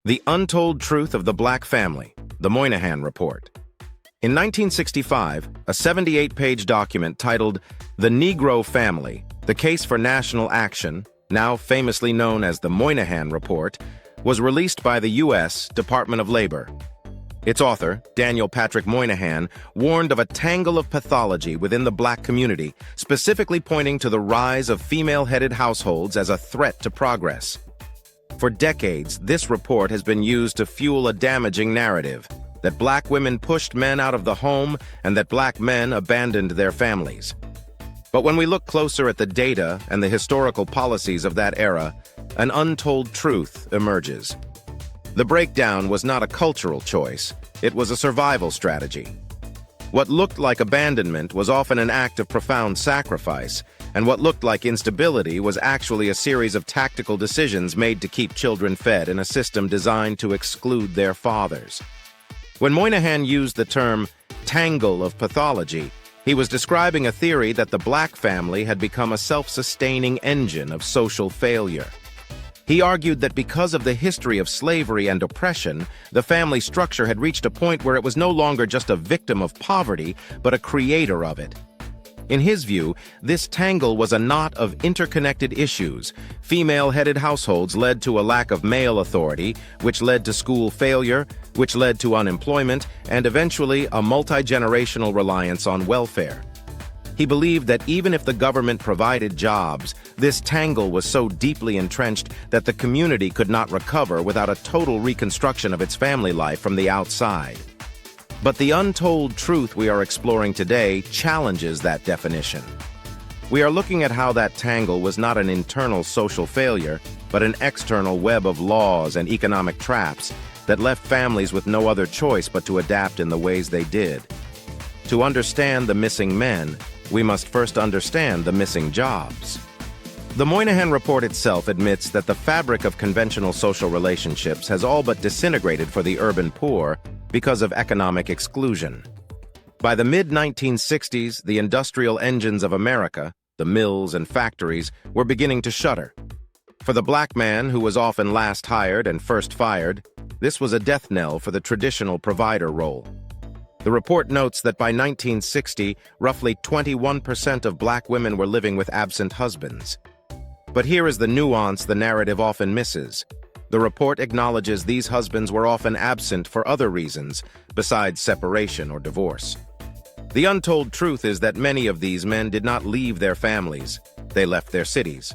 The Untold Truth of the Black Family, the Moynihan Report. In 1965, a 78-page document titled The Negro Family, The Case for National Action, now famously known as the Moynihan Report, was released by the U.S. Department of Labor. Its author, Daniel Patrick Moynihan, warned of a tangle of pathology within the black community, specifically pointing to the rise of female-headed households as a threat to progress. For decades, this report has been used to fuel a damaging narrative that black women pushed men out of the home and that black men abandoned their families. But when we look closer at the data and the historical policies of that era, an untold truth emerges. The breakdown was not a cultural choice, it was a survival strategy. What looked like abandonment was often an act of profound sacrifice, and what looked like instability was actually a series of tactical decisions made to keep children fed in a system designed to exclude their fathers. When Moynihan used the term "tangle of pathology," he was describing a theory that the black family had become a self-sustaining engine of social failure. He argued that because of the history of slavery and oppression, the family structure had reached a point where it was no longer just a victim of poverty, but a creator of it. In his view, this tangle was a knot of interconnected issues. Female-headed households led to a lack of male authority, which led to school failure, which led to unemployment, and eventually a multi-generational reliance on welfare. He believed that even if the government provided jobs, this tangle was so deeply entrenched that the community could not recover without a total reconstruction of its family life from the outside. But the untold truth we are exploring today challenges that definition. We are looking at how that tangle was not an internal social failure, but an external web of laws and economic traps that left families with no other choice but to adapt in the ways they did. To understand the missing men, we must first understand the missing jobs. The Moynihan Report itself admits that the fabric of conventional social relationships has all but disintegrated for the urban poor because of economic exclusion. By the mid-1960s, the industrial engines of America, the mills and factories, were beginning to shudder. For the black man, who was often last hired and first fired, this was a death knell for the traditional provider role. The report notes that by 1960, roughly 21% of black women were living with absent husbands. But here is the nuance the narrative often misses. The report acknowledges these husbands were often absent for other reasons, besides separation or divorce. The untold truth is that many of these men did not leave their families. They left their cities.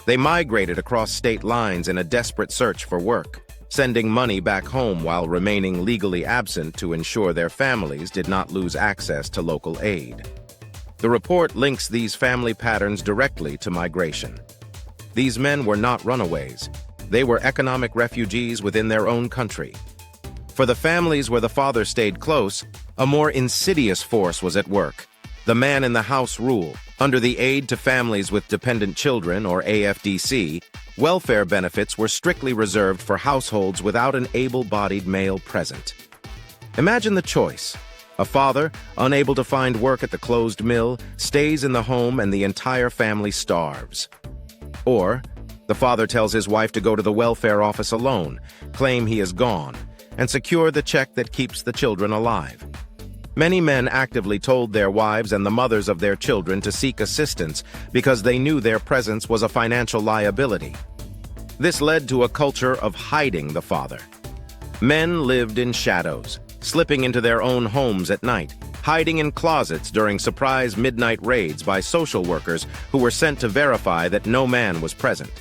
They migrated across state lines in a desperate search for work, sending money back home while remaining legally absent to ensure their families did not lose access to local aid. The report links these family patterns directly to migration. These men were not runaways. They were economic refugees within their own country. For the families where the father stayed close, a more insidious force was at work: the man in the house rule. Under the Aid to Families with Dependent Children, or AFDC, welfare benefits were strictly reserved for households without an able-bodied male present. Imagine the choice. A father, unable to find work at the closed mill, stays in the home and the entire family starves. Or, the father tells his wife to go to the welfare office alone, claim he is gone, and secure the check that keeps the children alive. Many men actively told their wives and the mothers of their children to seek assistance because they knew their presence was a financial liability. This led to a culture of hiding the father. Men lived in shadows, slipping into their own homes at night, hiding in closets during surprise midnight raids by social workers who were sent to verify that no man was present.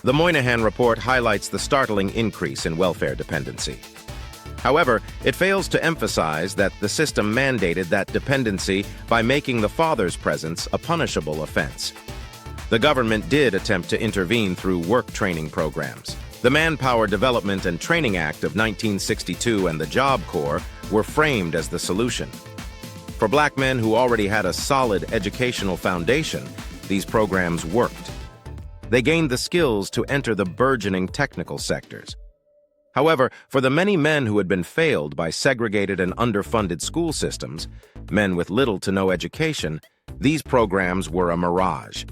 The Moynihan Report highlights the startling increase in welfare dependency. However, it fails to emphasize that the system mandated that dependency by making the father's presence a punishable offense. The government did attempt to intervene through work training programs. The Manpower Development and Training Act of 1962 and the Job Corps were framed as the solution. For black men who already had a solid educational foundation, these programs worked. They gained the skills to enter the burgeoning technical sectors. However, for the many men who had been failed by segregated and underfunded school systems, men with little to no education, these programs were a mirage.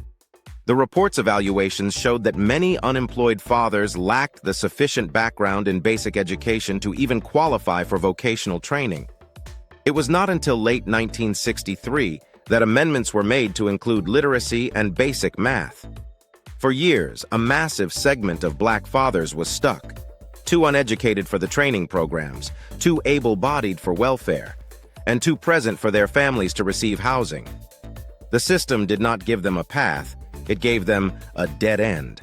The report's evaluations showed that many unemployed fathers lacked the sufficient background in basic education to even qualify for vocational training. It was not until late 1963 that amendments were made to include literacy and basic math. For years, a massive segment of black fathers was stuck, too uneducated for the training programs, too able-bodied for welfare, and too present for their families to receive housing. The system did not give them a path, it gave them a dead end.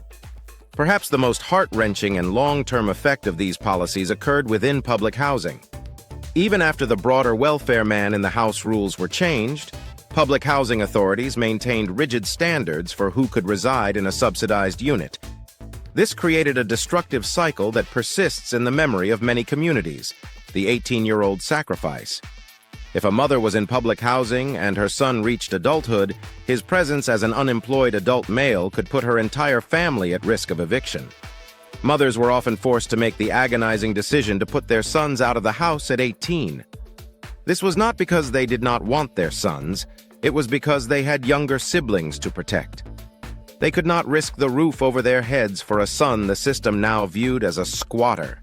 Perhaps the most heart-wrenching and long-term effect of these policies occurred within public housing. Even after the broader welfare man in the house rules were changed, public housing authorities maintained rigid standards for who could reside in a subsidized unit. This created a destructive cycle that persists in the memory of many communities, the 18-year-old sacrifice. If a mother was in public housing and her son reached adulthood, his presence as an unemployed adult male could put her entire family at risk of eviction. Mothers were often forced to make the agonizing decision to put their sons out of the house at 18. This was not because they did not want their sons, it was because they had younger siblings to protect. They could not risk the roof over their heads for a son the system now viewed as a squatter.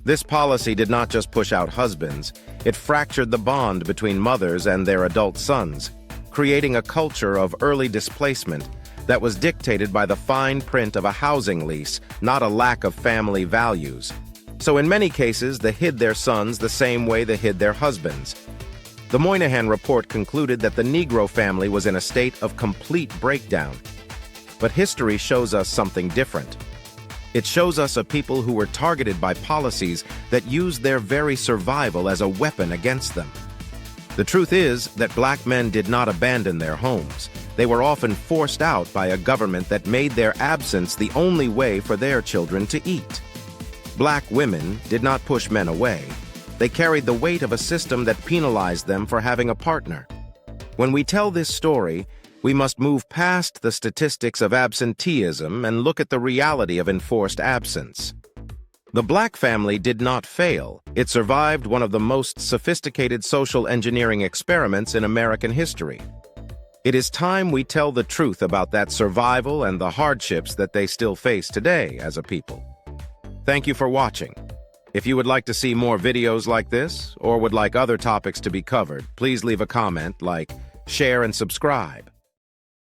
This policy did not just push out husbands, it fractured the bond between mothers and their adult sons, creating a culture of early displacement that was dictated by the fine print of a housing lease, not a lack of family values. So in many cases, they hid their sons the same way they hid their husbands. The Moynihan Report concluded that the Negro family was in a state of complete breakdown. But history shows us something different. It shows us a people who were targeted by policies that used their very survival as a weapon against them. The truth is that black men did not abandon their homes. They were often forced out by a government that made their absence the only way for their children to eat. Black women did not push men away. They carried the weight of a system that penalized them for having a partner. When we tell this story, we must move past the statistics of absenteeism and look at the reality of enforced absence. The black family did not fail. It survived one of the most sophisticated social engineering experiments in American history. It is time we tell the truth about that survival and the hardships that they still face today as a people. Thank you for watching. If you would like to see more videos like this, or would like other topics to be covered, please leave a comment, like, share, and subscribe.